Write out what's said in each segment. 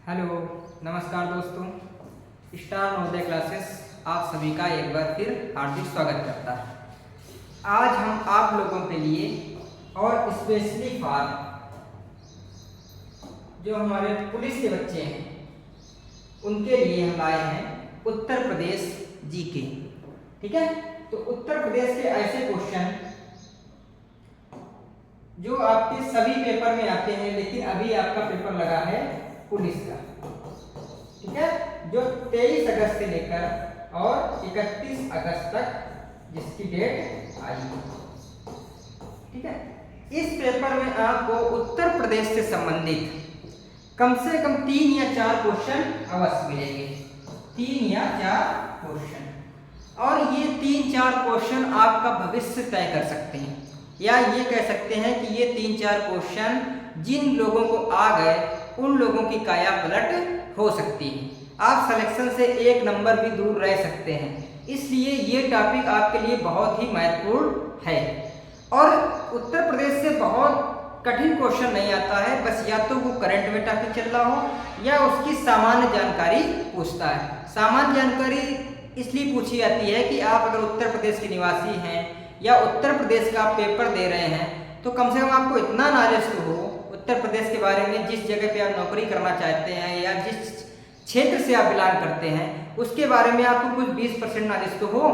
Hello, नमस्कार दोस्तों। Star Navodaya classes आप सभी का एक बार फिर हार्दिक स्वागत करता है। आज हम आप लोगों के लिए और स्पेशली फॉर जो हमारे पुलिस के बच्चे हैं उनके लिए हम लाए हैं उत्तर प्रदेश जीके। ठीक है, तो उत्तर प्रदेश के ऐसे क्वेश्चन जो आपके सभी पेपर में आते हैं, लेकिन अभी आपका पेपर लगा है पुलिस का। ठीक है, जो 23 अगस्त से लेकर और 31 अगस्त तक जिसकी डेट आई है। ठीक है, इस पेपर में आपको उत्तर प्रदेश से संबंधित कम से कम 3 या 4 क्वेश्चन अवश्य मिलेंगे। 3 या 4 क्वेश्चन, और ये 3-4 क्वेश्चन आपका भविष्य तय कर सकते हैं, या ये कह सकते हैं कि ये 3-4 क्वेश्चन जिन लोगों को आ गए उन लोगों की काया पलट हो सकती है। आप सिलेक्शन से 1 नंबर भी दूर रह सकते हैं, इसलिए ये टॉपिक आपके लिए बहुत ही महत्वपूर्ण है। और उत्तर प्रदेश से बहुत कठिन क्वेश्चन नहीं आता है, बस या तो वो करंट में टॉपिक चल रहा हो या उसकी सामान्य जानकारी पूछता है। सामान्य जानकारी इसलिए पूछी जाती है कि आप अगर उत्तर प्रदेश के निवासी हैं या उत्तर प्रदेश का आप पेपर दे रहे हैं, तो कम से कम आपको इतना नॉलेज तो हो उत्तर प्रदेश के बारे में, जिस जगह पे आप नौकरी करना चाहते हैं या जिस क्षेत्र से आप बिलोंग करते हैं उसके बारे में आपको कुछ 20% नॉलेज तो हो।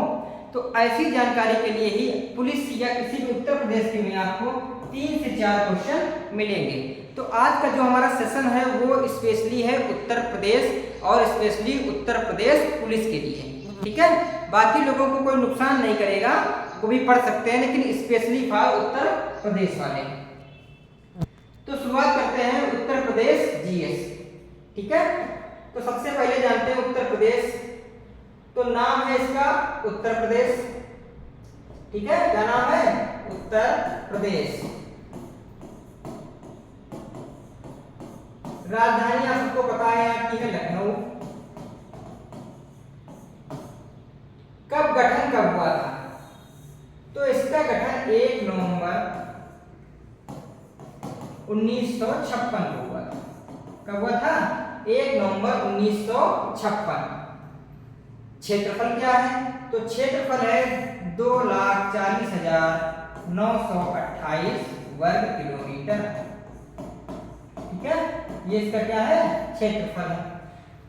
तो ऐसी जानकारी के लिए ही पुलिस या किसी भी उत्तर प्रदेश के में आपको 3 से 4 क्वेश्चन मिलेंगे। तो आज का जो हमारा सेशन है वो स्पेशली है उत्तर प्रदेश और स्पेशली उत्तर प्रदेश पुलिस के लिए। ठीक है, बाकी लोगों को कोई नुकसान नहीं करेगा, वो भी पढ़ सकते हैं, लेकिन स्पेशली फॉर उत्तर प्रदेश वाले। तो शुरुआत करते हैं उत्तर प्रदेश जीएस। ठीक है, तो सबसे पहले जानते हैं उत्तर प्रदेश। तो नाम है इसका उत्तर प्रदेश। ठीक है, क्या नाम है? उत्तर प्रदेश। राजधानी आप सबको पता है यहाँ की है लखनऊ। कब गठन कब हुआ था? तो इसका गठन 1 नवंबर 1956 को हुआ था। कब हुआ था? 1 नवंबर 1956। क्षेत्रफल क्या है? तो क्षेत्रफल है 2,40,928 वर्ग किलोमीटर। ठीक है, ये इसका क्या है? क्षेत्रफल है।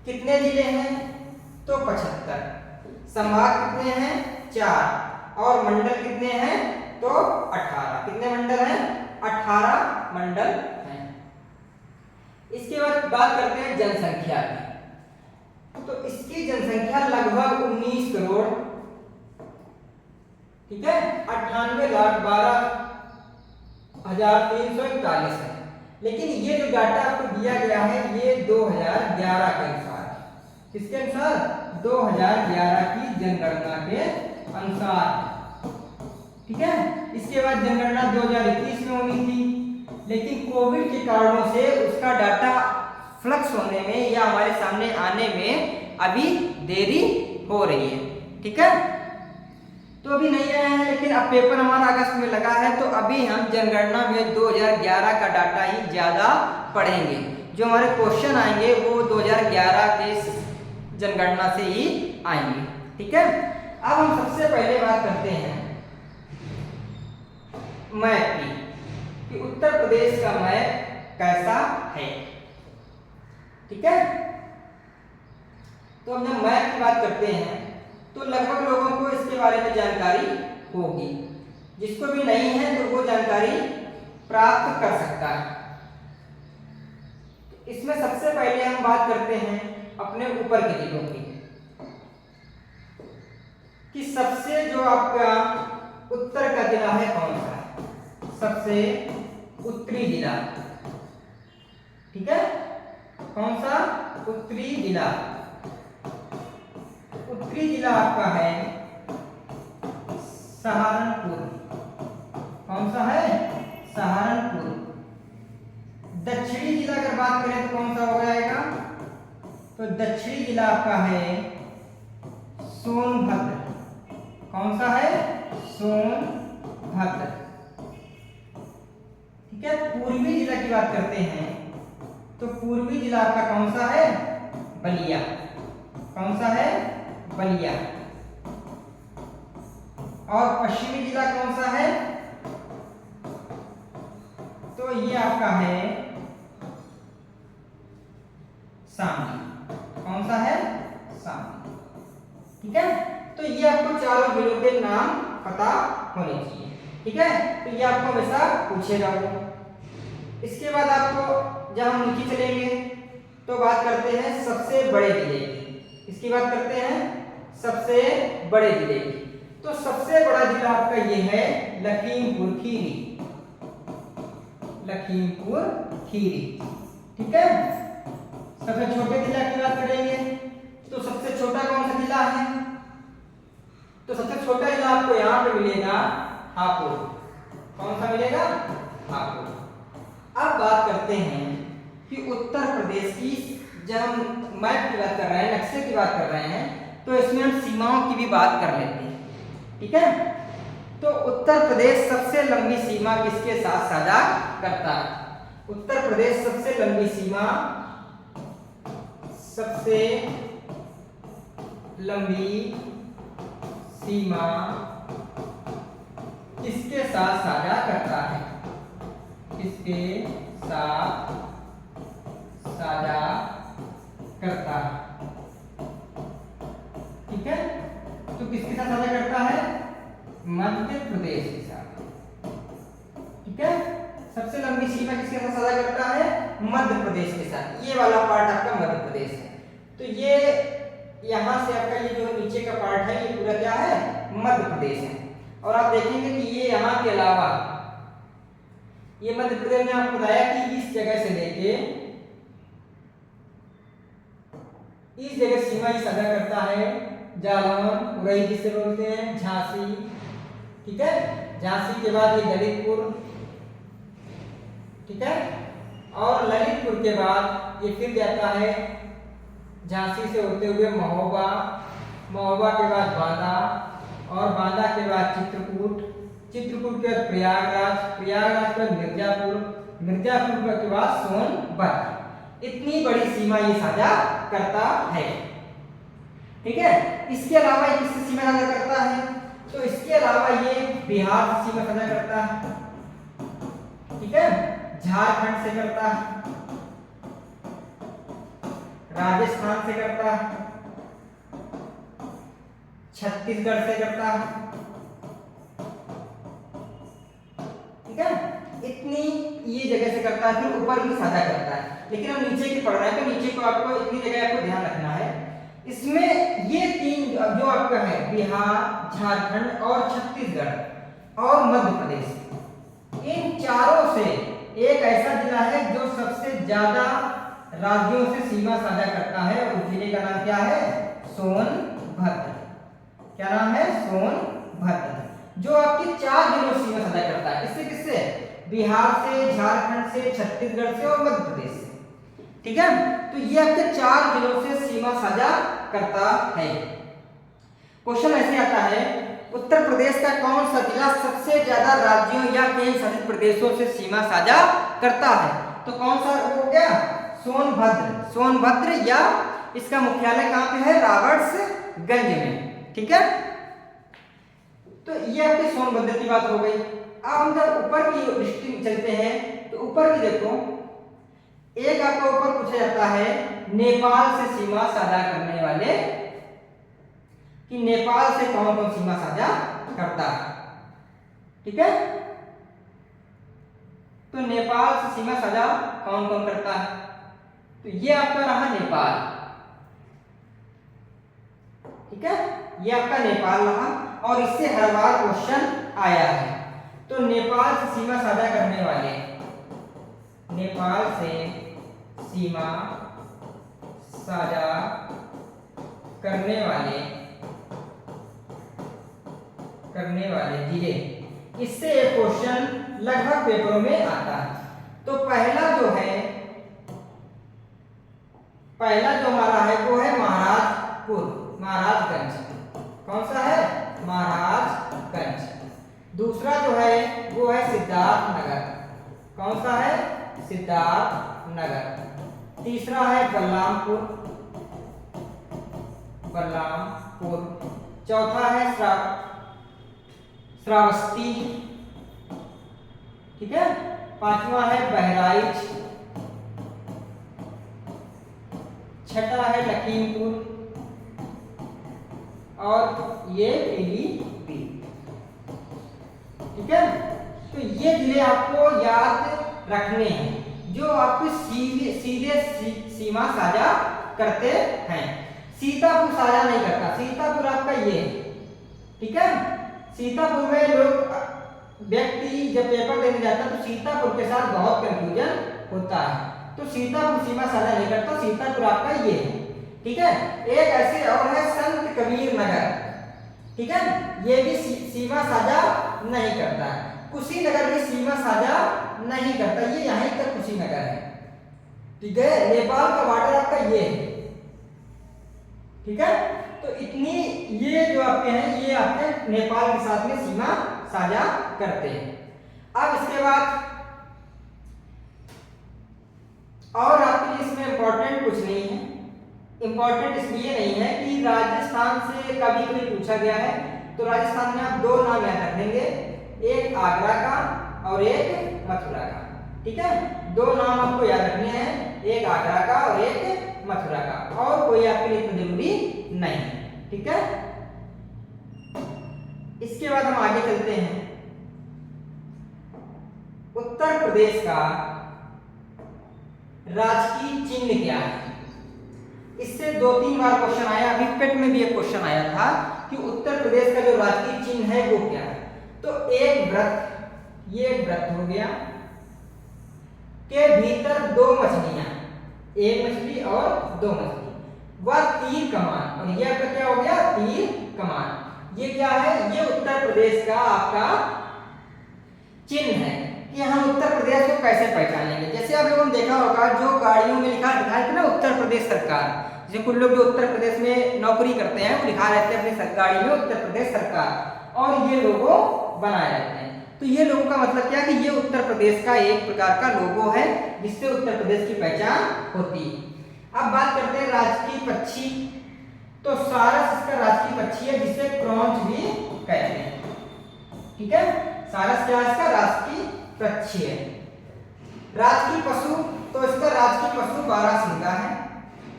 कितने जिले हैं? तो 75। संभाग कितने हैं? 4। और मंडल कितने हैं? तो 18। कितने मंडल हैं? 18 मंडल हैं। इसके बाद बात करते हैं जनसंख्या की। तो इसकी जनसंख्या लगभग 19 करोड़। ठीक है, 98,12,341 है। लेकिन ये जो डाटा आपको दिया गया है ये 2011 के अनुसार है। किसके अनुसार? 2011 की जनगणना के अनुसार। ठीक है, इसके बाद जनगणना 2021 में होनी थी, लेकिन कोविड के कारणों से उसका डाटा फ्लक्स होने में या हमारे सामने आने में अभी देरी हो रही है। ठीक है, तो अभी नहीं आया है, लेकिन अब पेपर हमारा अगस्त में लगा है, तो अभी हम जनगणना में 2011 का डाटा ही ज्यादा पढ़ेंगे। जो हमारे क्वेश्चन आएंगे वो 2011 के जनगणना से ही आएंगे। ठीक है, अब हम सबसे पहले बात करते हैं मैप की, कि उत्तर प्रदेश का मैप कैसा है। ठीक है, तो हम जब मैप की बात करते हैं तो लगभग लोगों को इसके बारे में जानकारी होगी। जिसको भी नहीं है तो वो जानकारी प्राप्त कर सकता है। तो इसमें सबसे पहले हम बात करते हैं अपने ऊपर के जिलों की, कि सबसे जो आपका उत्तर का जिला है कौन सा है? सबसे उत्तरी जिला। ठीक है, कौन सा? उत्तरी जिला। उत्तरी जिला आपका है सहारनपुर। कौन सा है? सहारनपुर। दक्षिणी जिला अगर बात करें तो कौन सा हो जाएगा? तो दक्षिणी जिला आपका है सोनभद्र। कौन सा है? सोनभद्र। ठीक है, पूर्वी जिला की बात करते हैं तो पूर्वी जिला आपका कौन सा है? बलिया। कौन सा है? बलिया। और पश्चिमी जिला कौन सा है? तो ये आपका है शामली। कौन सा है? शामली। ठीक है, तो ये आपको चारों जिलों के नाम पता होने चाहिए। ठीक है, तो ये आपको हमेशा पूछेगा वो। इसके बाद आपको जब हम नीचे चलेंगे तो बात करते हैं सबसे बड़े जिले की। इसकी बात करते हैं सबसे बड़े जिले की। तो सबसे बड़ा जिला आपका ये है लखीमपुर खीरी। लखीमपुर खीरी। ठीक है, सबसे छोटे जिला की बात करेंगे तो सबसे छोटा कौन सा जिला है? तो सबसे छोटा जिला आपको यहाँ पे मिलेगा हापुड़। कौन सा मिलेगा? हापुड़। अब बात करते हैं कि उत्तर प्रदेश की, जब हम मैप की बात कर रहे हैं, नक्शे की बात कर रहे हैं, तो इसमें हम सीमाओं की भी बात कर लेते हैं। ठीक है, तो उत्तर प्रदेश सबसे लंबी सीमा किसके साथ साझा करता है? उत्तर प्रदेश सबसे लंबी सीमा, सबसे लंबी सीमा किसके साथ साझा करता है? किसके साथ साझा करता है? ठीक है, तो किसके साथ साझा करता है? मध्य प्रदेश के साथ। ठीक है, सबसे लंबी सीमा किसके साथ साझा करता है? मध्य प्रदेश के साथ। ये वाला पार्ट आपका मध्य प्रदेश है। तो ये यहां से आपका ये जो नीचे का पार्ट है ये पूरा क्या है? मध्य प्रदेश है। और आप देखेंगे कि ये यहाँ के अलावा ये मध्य प्रदेश में आपको बताया कि इस जगह से लेके इस जगह सीमा ही साझा करता है जालौन, उरई जिसे बोलते हैं, झांसी। ठीक है, झांसी के बाद ये ललितपुर। ठीक है, और ललितपुर के बाद ये फिर जाता है झांसी से होते हुए महोबा, महोबा के बाद बांदा, और बांदा के बाद चित्रकूट, चित्रकूट के बाद प्रयागराज, प्रयागराज के बाद मिर्जापुर, मिर्जापुर के बाद सोनभद्र। इतनी बड़ी सीमा ये साझा करता है। ठीक है, इसके अलावा ये किससे सीमा साझा करता है? तो इसके अलावा ये बिहार से सीमा साझा करता है। ठीक है, झारखंड से करता है, राजस्थान से करता है, छत्तीसगढ़ से करता है। ठीक है, इतनी ये जगह से करता है, फिर ऊपर भी साझा करता है। लेकिन हम नीचे की पढ़ रहे हैं तो नीचे को आपको इतनी जगह आपको ध्यान रखना है। इसमें ये तीन जो आपका है बिहार, झारखंड और छत्तीसगढ़ और मध्य प्रदेश, इन चारों से एक ऐसा जिला है जो सबसे ज्यादा राज्यों से सीमा साझा करता है, और उस जिले का नाम क्या है? सोनभद्र। क्या नाम है? सोनभद्र, जो आपके 4 जिलों से सीमा साझा करता है। इससे किससे? बिहार से, झारखंड से, छत्तीसगढ़ से और मध्य प्रदेश से। ठीक है, तो ये आपके 4 जिलों से सीमा साझा करता है। क्वेश्चन ऐसे आता है, उत्तर प्रदेश का कौन सा जिला सबसे ज्यादा राज्यों या केंद्र शासित प्रदेशों से सीमा साझा करता है? तो कौन सा हो गया? सोनभद्र। सोनभद्र, या इसका मुख्यालय कहां पे है? राबर्ट्सगंज में। ठीक है, तो ये आपकी सोनभद्र की बात हो गई। अब हम जब ऊपर की डिस्ट्रिक्ट चलते हैं तो ऊपर की देखो, एक आपका ऊपर पूछा जाता है नेपाल से सीमा साझा करने वाले, कि नेपाल से कौन कौन सीमा साझा करता है। ठीक है, तो नेपाल से सीमा साझा कौन कौन करता है? तो ये आपका रहा नेपाल। ठीक है, ये आपका नेपाल रहा, और इससे हर बार क्वेश्चन आया है। तो नेपाल से सीमा साझा करने वाले, नेपाल से सीमा साझा करने वाले जिले, इससे एक क्वेश्चन लगभग पेपरों में आता है। तो पहला जो हमारा है वो है महाराजपुर, महाराजगंज। कौन सा है? महाराजगंज। दूसरा जो है वो है सिद्धार्थनगर। कौन सा है? सिद्धार्थनगर। तीसरा है बलरामपुर, बलरामपुर। चौथा है श्रावस्ती, ठीक है। पांचवा है बहराइच। छठा है लखीमपुर और ये पीलीभीत, ठीक है। तो ये जिले आपको याद रखने हैं जो आपके सीधे सीमा साझा करते हैं। सीतापुर साझा नहीं करता, सीतापुर आपका ये है, ठीक है। सीतापुर में लोग व्यक्ति जब पेपर देने जाता है तो सीतापुर के साथ बहुत कंफ्यूजन होता है, तो सीतापुर सीमा साझा नहीं करता, सीतापुर आपका ये है, ठीक है। एक ऐसे और है संत कबीर नगर, ठीक है, ये भी सीमा साझा नहीं करता है। कुशीनगर भी सीमा साझा नहीं करता, ये यहीं तक कुशीनगर है, ठीक है। नेपाल का बॉर्डर आपका ये है, ठीक है। तो इतनी ये जो आपके हैं ये आपके नेपाल के साथ में सीमा साझा करते हैं। अब इसके बाद और आपके लिए इसमें इंपॉर्टेंट कुछ नहीं है। इंपॉर्टेंट इसलिए नहीं है कि राजस्थान से कभी कभी पूछा गया है, तो राजस्थान में आप दो नाम याद रख लेंगे, एक आगरा का और एक मथुरा का, ठीक है। दो नाम आपको याद रखने हैं, एक आगरा का और एक मथुरा का, और कोई आपके लिए इतना जरूरी नहीं है, ठीक है। इसके बाद हम आगे चलते हैं। उत्तर प्रदेश का राजकीय चिन्ह क्या है? इससे 2-3 बार क्वेश्चन आया, अभी पेट में भी एक क्वेश्चन आया था कि उत्तर प्रदेश का जो राजकीय चिन्ह है वो क्या है। तो एक व्रत, ये एक व्रत हो गया, के भीतर 2 मछलियां, एक मछली और 2 मछली, वह तीर कमान, और ये आपका क्या हो गया तीर कमान। ये क्या है? ये उत्तर प्रदेश का आपका चिन्ह है कि हम उत्तर प्रदेश को कैसे पहचानेंगे। जैसे आप लोगों ने देखा होगा जो गाड़ियों में लिखा है ना उत्तर प्रदेश सरकार, जैसे कुछ लोग जो उत्तर प्रदेश में नौकरी करते हैं वो लिखा रहते हैं अपनी गाड़ी में उत्तर प्रदेश सरकार, और ये लोगो बनाए रहते हैं। तो ये लोगों का मतलब क्या कि ये उत्तर प्रदेश का एक प्रकार का लोगो है जिससे उत्तर प्रदेश की पहचान होती है। अब बात करते हैं राजकीय पक्षी, तो सारस इसका राजकीय पक्षी है जिसे क्रॉन्च भी कहते हैं, ठीक है। सारस क्या है? इसका राजकीय पक्षी है। राजकीय पशु, तो इसका राजकीय पशु बारहसिंगा है,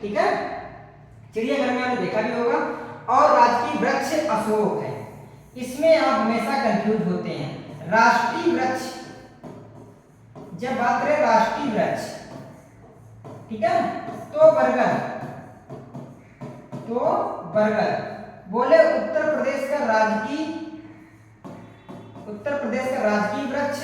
ठीक है, चिड़ियाघर में आपने देखा भी होगा। और राजकीय वृक्ष अशोक है। इसमें आप हमेशा कंफ्यूज होते हैं। राष्ट्रीय वृक्ष, जब बात करें राष्ट्रीय वृक्ष, ठीक है, तो बरगद, तो बरगद। बोले उत्तर प्रदेश का राजकीय वृक्ष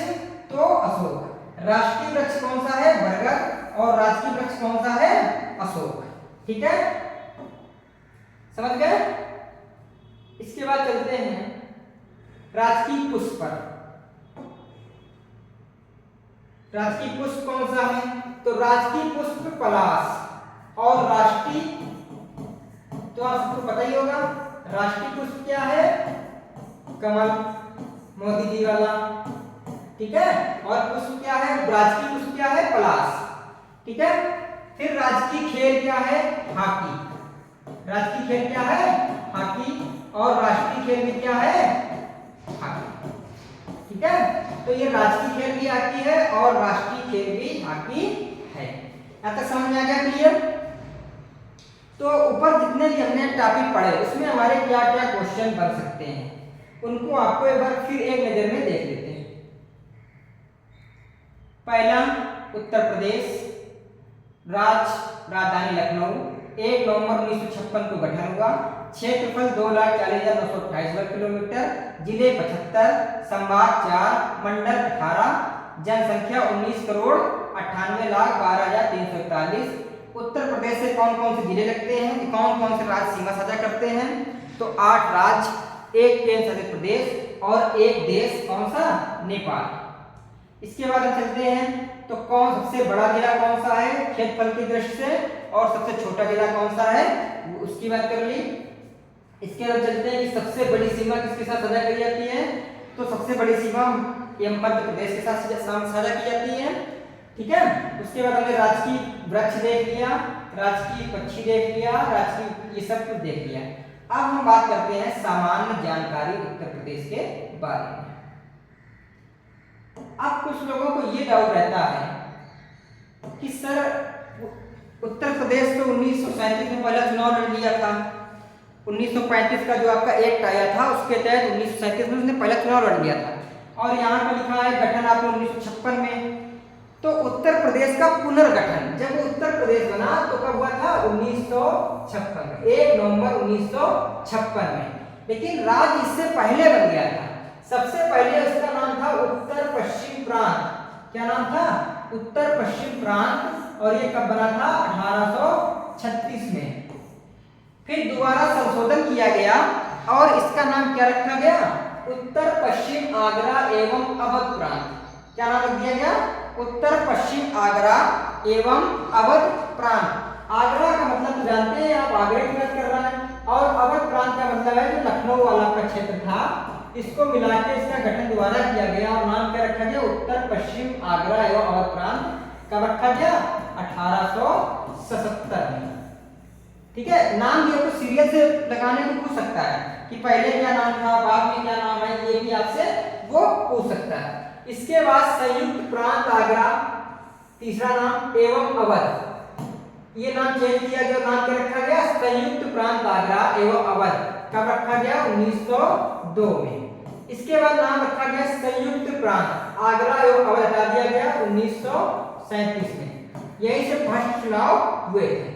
तो अशोक। राष्ट्रीय वृक्ष कौन सा है? बरगद, और राजकीय वृक्ष कौन सा है? अशोक, ठीक है, समझ गए। इसके बाद चलते हैं राजकीय पुष्प पर। राजकीय पुष्प कौन सा है? तो राजकीय पुष्प पलाश, और राष्ट्रीय, तो आप सबको पता ही होगा राष्ट्रीय पुष्प क्या है? कमल, मोदी जी वाला, ठीक है। और पुष्प क्या है? राजकीय पुष्प क्या है? पलाश, ठीक है। फिर राजकीय खेल क्या है? हॉकी। राजकीय खेल क्या है? हॉकी, और राष्ट्रीय खेल भी क्या है? हॉकी, ठीक है। तो ये राजकीय खेल भी हॉकी है और राष्ट्रीय खेल भी हॉकी है। यहाँ तक समझ में आ गया? क्लियर? तो ऊपर जितने भी हमने टॉपिक पढ़े उसमें हमारे क्या क्या क्वेश्चन बन सकते हैं उनको आपको एक बार फिर एक नजर में देख लेते हैं। पहला, उत्तर प्रदेश, राजधानी लखनऊ, 1 नवंबर 1956 को गठन हुआ, क्षेत्रफल 2,40,928 वर्ग किलोमीटर, जिले 75, संभाग 4, मंडल 18, जनसंख्या 19,98,12,341। उत्तर प्रदेश से कौन कौन से जिले लगते हैं, कौन कौन से राज्य सीमा साझा करते हैं? तो 8 राज्य, 1 केंद्र शासित प्रदेश और 1 देश, कौन सा? नेपाल। इसके बाद हम चलते हैं तो कौन सबसे बड़ा जिला कौन सा है क्षेत्रफल की दृष्टि से, और सबसे छोटा जिला कौन सा है उसकी बात कर ली। इसके बाद चलते हैं कि सबसे बड़ी सीमा किसके साथ साझा की जाती है, तो सबसे बड़ी सीमा मध्य प्रदेश के साथ साझा की जाती है, ठीक है। उसके बाद हमने राजकीय वृक्ष देख लिया, राजकीय पक्षी देख लिया, राजकीय ये सब कुछ देख लिया। अब हम बात करते हैं सामान्य जानकारी उत्तर प्रदेश के बारे में। अब कुछ लोगों को ये डाउट रहता है कि सर उत्तर प्रदेश तो 1937 में पहला चुनाव लड़ लिया था, 1935 का जो आपका एक्ट आया था उसके तहत 1937 में उसने पहला चुनाव लड़ लिया था, और यहाँ पे लिखा है गठन आपने 1956 में। तो उत्तर प्रदेश का पुनर्गठन जब उत्तर प्रदेश बना तो कब हुआ था? 1956 में, 1 नवंबर 1956 में। लेकिन राज्य इससे पहले बन गया था। सबसे पहले उसका नाम था उत्तर पश्चिम प्रांत। क्या नाम था? उत्तर पश्चिम प्रांत। और ये कब बना था? 1836 में। फिर दोबारा संशोधन किया गया और इसका नाम क्या रखा गया? उत्तर पश्चिम आगरा एवं अवध प्रांत। क्या नाम रख दिया गया? उत्तर पश्चिम आगरा एवं अवध प्रांत। आगरा का मतलब जानते हैं आप, आगरा की बात कर रहा है, और अवध प्रांत का मतलब है जो लखनऊ वाला का क्षेत्र था, इसको मिला के इसका गठन दोबारा किया गया और नाम क्या रखा गया? उत्तर पश्चिम आगरा एवं अवध प्रांत। कब रखा गया? 1877 में। ठीक है। नाम भी आपको सीरियल से लगाने को पूछ सकता है कि पहले क्या नाम था, बाद में क्या नाम है, ये भी आपसे वो पूछ सकता है। इसके बाद संयुक्त प्रांत आगरा, तीसरा नाम, एवं अवध। ये नाम चेंज किया गया, नाम क्या रखा गया? संयुक्त प्रांत आगरा एवं अवध। कब रखा गया? 1902 में। इसके बाद नाम रखा गया संयुक्त प्रांत आगरा एवं अवध, हटा दिया गया 1937 में। यहीं से फर्स्ट चुनाव हुए थे।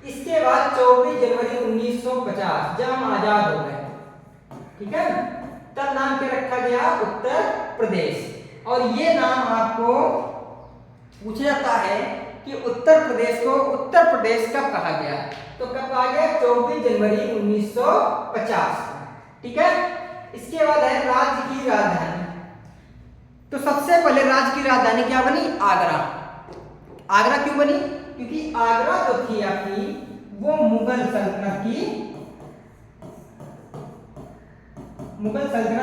इसके बाद 24 जनवरी 1950 जब हम आजाद हो गए, ठीक है, तब नाम क्या रखा गया? उत्तर प्रदेश। और ये नाम आपको पूछा जाता है कि उत्तर प्रदेश को उत्तर प्रदेश कब कहा गया? तो कब कहा गया? 24 जनवरी 1950। ठीक है। इसके बाद है राज्य की राजधानी। तो सबसे पहले राज्य की राजधानी क्या बनी? आगरा। आगरा क्यों बनी? क्योंकि आगरा जो थी आपकी वो मुगल सल्तनत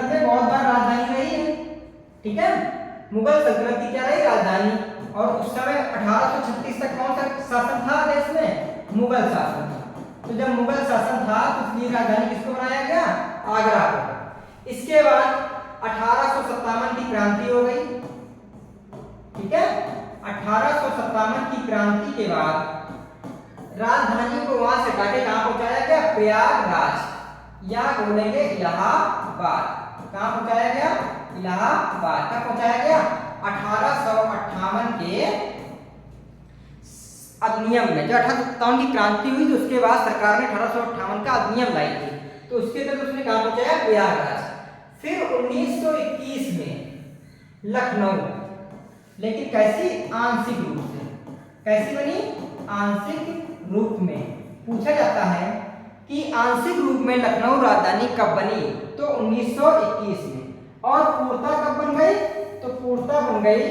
में बहुत बार राजधानी रही है। ठीक है। मुगल सल्तनत की क्या रही? राजधानी। और उस समय 1836 तक कौन सा शासन था देश में? मुगल शासन। तो जब मुगल शासन था तो इसलिए राजधानी किसको बनाया गया? आगरा को। इसके बाद 1857 की क्रांति हो गई। ठीक है। 1857 की क्रांति के बाद राजधानी को वहां से हटा के कहां पहुंचाया गया? प्रयागराज, या बोलेंगे इलाहाबाद। कहां पहुंचाया गया? इलाहाबाद। कब पहुंचाया गया? 1858 के अधिनियम में। जब 1857 की क्रांति हुई तो उसके बाद सरकार ने 1858 का अधिनियम लाई थी, तो उसके तहत उसने कहां पहुंचाया? प्रयागराज। फिर 1921 में लखनऊ, लेकिन कैसी? आंशिक रूप से। कैसी बनी? आंशिक रूप में। पूछा जाता है कि आंशिक रूप में लखनऊ राजधानी कब बनी? तो 1921 में। और पूर्णतः कब बन गई? तो पूर्णतः बन गई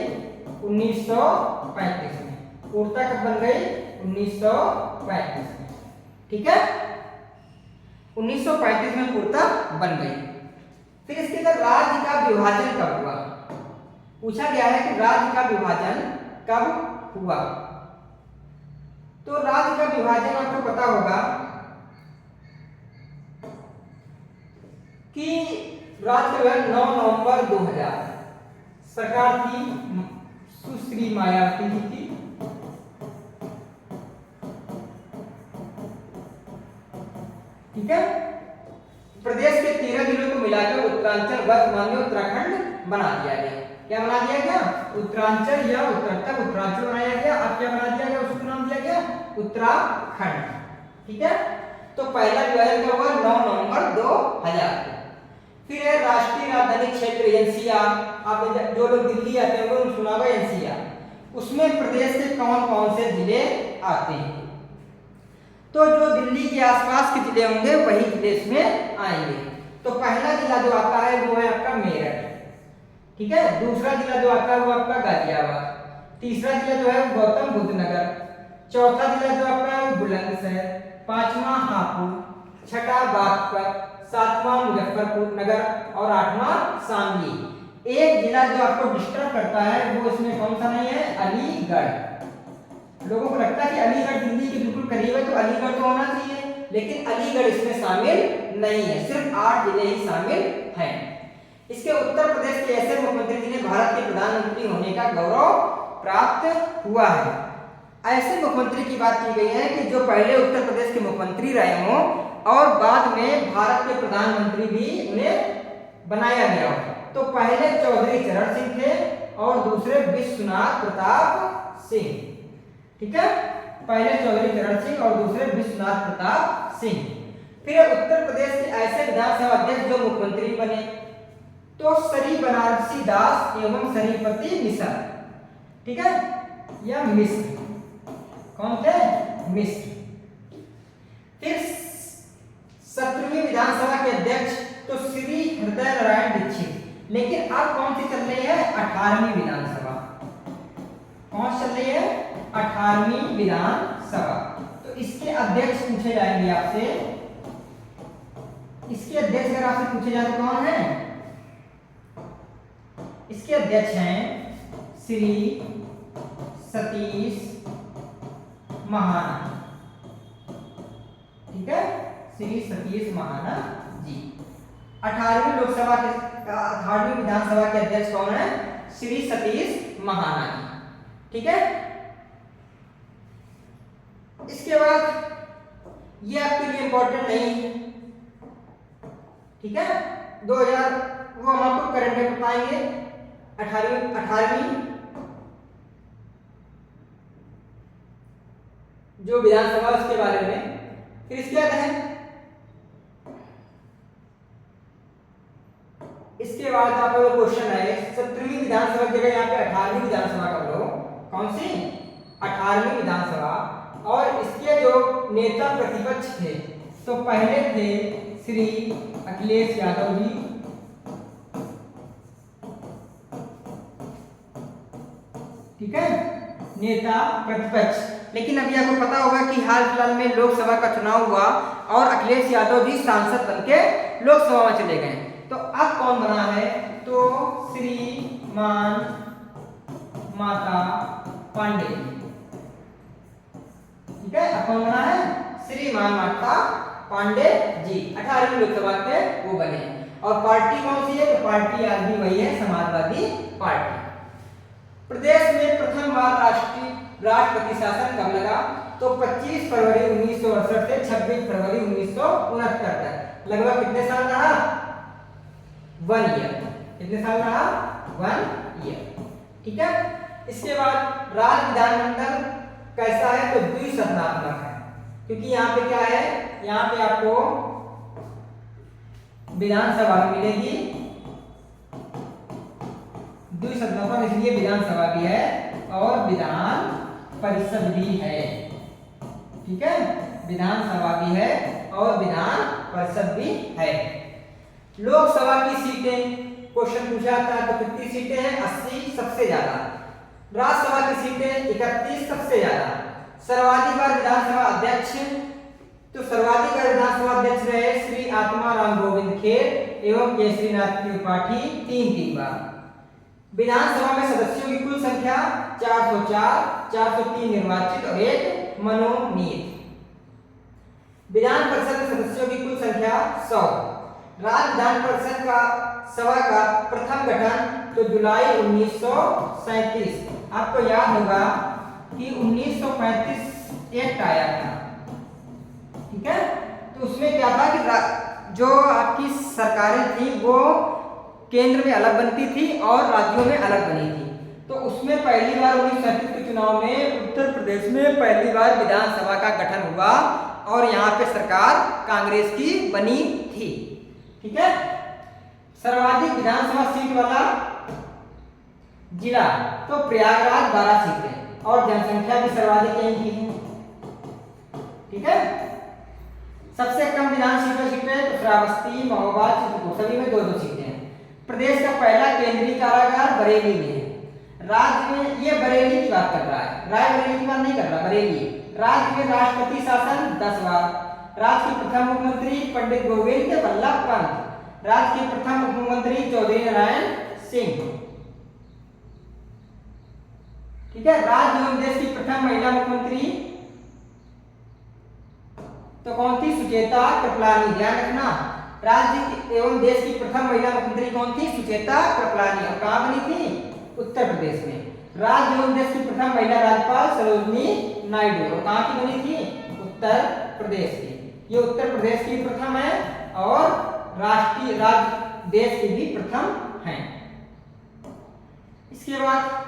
1935 में। पूर्णतः कब बन गई? 1935 में। ठीक है। 1935 में पूर्णतः बन गई। फिर इसके बाद राज्य का विभाजन कब हुआ? पूछा गया है कि राज्य का विभाजन कब हुआ? तो राज्य का विभाजन आपको पता होगा कि राज्य का 9 नवंबर 2000 सरकार थी सुश्री मायावती जी की। ठीक है। प्रदेश के 13 जिलों को मिलाकर उत्तरांचल वर्तमान में उत्तराखंड बना दिया गया। क्या बना दिया गया? उत्तरांचल या उत्तराखंड उत्तरांचल बनाया गया। अब क्या बना दिया गया? उसको नाम दिया गया उत्तराखंड। ठीक है। तो पहला विभाजन कब हुआ? 9 नवंबर 2000। फिर है राष्ट्रीय राजधानी क्षेत्र एनसीआर। आप जो लोग दिल्ली आते हैं वो सुना होगा एनसीआर। उसमें प्रदेश के कौन कौन से जिले आते हैं? तो जो दिल्ली के आसपास के जिले होंगे वही जिले इसमें आएंगे। तो पहला जिला जो आता है वो है आपका मेरठ। ठीक है। दूसरा जिला जो आता है वो आपका गाजियाबाद। तीसरा जिला जो है गौतम बुद्ध नगर। चौथा जिला जो आपका है वो बुलंदशहर। पांचवा हापुड़। छठा बागपत। सातवां मुजफ्फरपुर नगर और आठवां शामली। एक जिला जो आपको डिस्टर्ब करता है वो इसमें कौन सा नहीं है, अलीगढ़। लोगों को लगता है कि अलीगढ़ दिल्ली के बिल्कुल करीब है तो अलीगढ़ तो होना चाहिए, लेकिन अलीगढ़ इसमें शामिल नहीं है, सिर्फ 8 जिले ही शामिल हैं। इसके उत्तर प्रदेश के ऐसे मुख्यमंत्री जिन्हें भारत के प्रधानमंत्री होने का गौरव प्राप्त हुआ है। ऐसे मुख्यमंत्री की बात की गई है कि जो पहले उत्तर प्रदेश के मुख्यमंत्री रहे हों और बाद में भारत के प्रधानमंत्री भी उन्हें बनाया गया हो। तो पहले चौधरी चरण सिंह थे और दूसरे विश्वनाथ प्रताप सिंह। ठीक है, पहले चौधरी चरण सिंह और दूसरे विश्वनाथ प्रताप सिंह। फिर उत्तर प्रदेश के ऐसे विधानसभा अध्यक्ष जो मुख्यमंत्री बने, तो श्री बनारसी दास एवं श्रीपति मिश्र। ठीक है, या मिश्र, कौन थे, मिश्र। फिर 17वीं विधानसभा के अध्यक्ष तो श्री हृदय नारायण दीक्षित। लेकिन अब कौन सी चल रही है, 18वीं विधानसभा। कौन चल रही है, 18वीं विधानसभा। तो इसके अध्यक्ष पूछे जाएंगे आपसे, इसके अध्यक्ष अगर आपसे पूछे जाए तो कौन है, इसके अध्यक्ष हैं श्री सतीश महाना। ठीक है, श्री सतीश महाना जी। 18वीं लोकसभा के 18वीं विधानसभा के अध्यक्ष कौन है, श्री सतीश महाना जी। ठीक है, इसके बाद ये आपके लिए इंपॉर्टेंट नहीं है। ठीक है, 2000 वो हम आपको करंट में बताएंगे 18वीं जो विधानसभा उसके बारे में। फिर इसके बाद है, इसके बाद आपका क्वेश्चन है 17वीं विधानसभा की जगह यहाँ पे 18वीं विधानसभा कर लो। कौन सी, 18वीं विधानसभा। और इसके जो नेता प्रतिपक्ष थे तो पहले थे श्री अखिलेश यादव जी। ठीक है, नेता प्रतिपक्ष। लेकिन अभी आपको पता होगा कि हाल फिलहाल में लोकसभा का चुनाव हुआ और अखिलेश यादव जी सांसद बनके लोकसभा में चले गए। तो अब कौन बना है, तो श्रीमान माता पांडे। ठीक है, अब कौन बना है, श्रीमान माता पांडे जी 18वीं लोकसभा के वो बने। और पार्टी कौन सी है, तो पार्टी आज भी वही है, समाजवादी पार्टी। प्रदेश में प्रथम बार राष्ट्रपति शासन कब लगा, तो 25 फरवरी 1968 से 26 फरवरी 1969 तक। लगभग कितने साल रहा, 1 ईयर। कितने साल रहा, 1 ईयर। ठीक है, इसके बाद राज्य विधानमंडल कैसा है, तो द्विसदनात्मक है। क्योंकि यहाँ पे क्या है, यहाँ पे आपको विधानसभा मिलेगी द्विसदनात्मक, इसलिए विधानसभा भी है और विधान परिषद भी है। ठीक है, विधानसभा भी है और विधान परिषद भी है। लोकसभा की सीटें क्वेश्चन पूछा जाता है तो कितनी सीटें हैं, 80 सबसे ज्यादा। राज्यसभा की सीटें 31 सबसे ज्यादा। सर्वाधिक बार विधानसभा अध्यक्ष, तो सर्वाधिक बार विधानसभा अध्यक्ष रहे श्री आत्माराम गोविंद खेर एवं केसरीनाथ त्रिपाठी 3 बार। विधानसभा में सदस्यों की कुल संख्या 404, 403 निर्वाचित और 1 मनोनीत। विधान परिषद के सदस्यों की कुल संख्या 100। राज्य विधान परिषद का सभा का प्रथम गठन तो जुलाई 1937। आपको याद होगा कि 1935 एक्ट आया था। ठीक है, तो उसमें क्या था कि जो आपकी सरकारें थी वो केंद्र में अलग बनती थी और राज्यों में अलग बनी थी। तो उसमें पहली बार 1937 के चुनाव में उत्तर प्रदेश में पहली बार विधानसभा का गठन हुआ और यहाँ पे सरकार कांग्रेस की बनी थी। ठीक है, सर्वाधिक विधानसभा सीट वाला जिला तो प्रयागराज 12 सीटें और जनसंख्या भी सर्वाधिक यहीं की है। ठीक है, सबसे कम विधान सीटें तो श्रावस्ती, महोबा, चित्रकूट सभी में 2-2 सीटें हैं। प्रदेश का पहला केंद्रीय कारागार बरेली में है। राज्य में, ये बरेली की बात कर रहा है, रायबरेली की बात नहीं कर रहा, बरेली। राज्य में राष्ट्रपति शासन 10 बार। राज्य के प्रथम मुख्यमंत्री पंडित गोविंद वल्लभ पंत। राज्य के प्रथम मुख्यमंत्री चौधरी नारायण सिंह। ठीक है, राज्य एवं देश की प्रथम महिला मुख्यमंत्री तो कौन थी? सुचेता कृपलानी। ध्यान रखना, राज्य एवं देश की प्रथम महिला मुख्यमंत्री कौन थी? सुचेता कृपलानी। और कहां बनी थी? उत्तर प्रदेश में। राज्य एवं देश की प्रथम महिला राज्यपाल सरोजनी नायडू। और कहां की बनी थी? उत्तर प्रदेश की। ये उत्तर प्रदेश की प्रथम है और राष्ट्रीय राज्य देश की भी प्रथम है। इसके बाद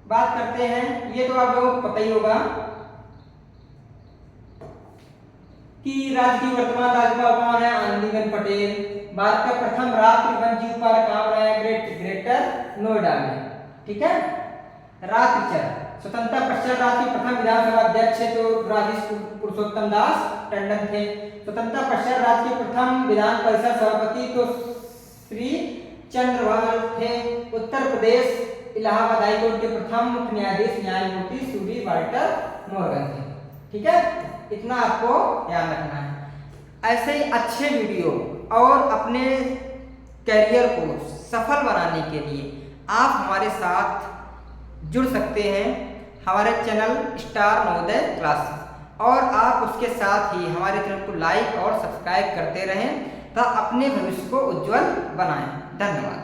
बात करते हैं, ये तो आप लोगों को पता ही होगा कि राज्य की वर्तमान राज्यपाल कौन है? आनंदीबेन पटेल। भारत का प्रथम राष्ट्रीय वन जीव पार्क कहां बनाया? ग्रेटर नोएडा में। ठीक है, रात्रिचर। स्वतंत्रता पश्चात राज्य के प्रथम विधानसभा अध्यक्ष तो राजेश पुरुषोत्तम दास टंडन थे। स्वतंत्रता पश्चात राज्य के प्रथम विधान परिषद सभापति तो श्री चंद्रभान थे। उत्तर प्रदेश इलाहाबाद हाईकोर्ट के प्रथम मुख्य न्यायाधीश न्यायमूर्ति सूरी वाल्टर मोर्गन थे। ठीक है, इतना आपको ध्यान रखना है। ऐसे ही अच्छे वीडियो और अपने करियर को सफल बनाने के लिए आप हमारे साथ जुड़ सकते हैं हमारे चैनल स्टार नवोदय क्लासेस, और आप उसके साथ ही हमारे चैनल को लाइक और सब्सक्राइब करते रहें तथा अपने भविष्य को उज्जवल बनाएं। धन्यवाद।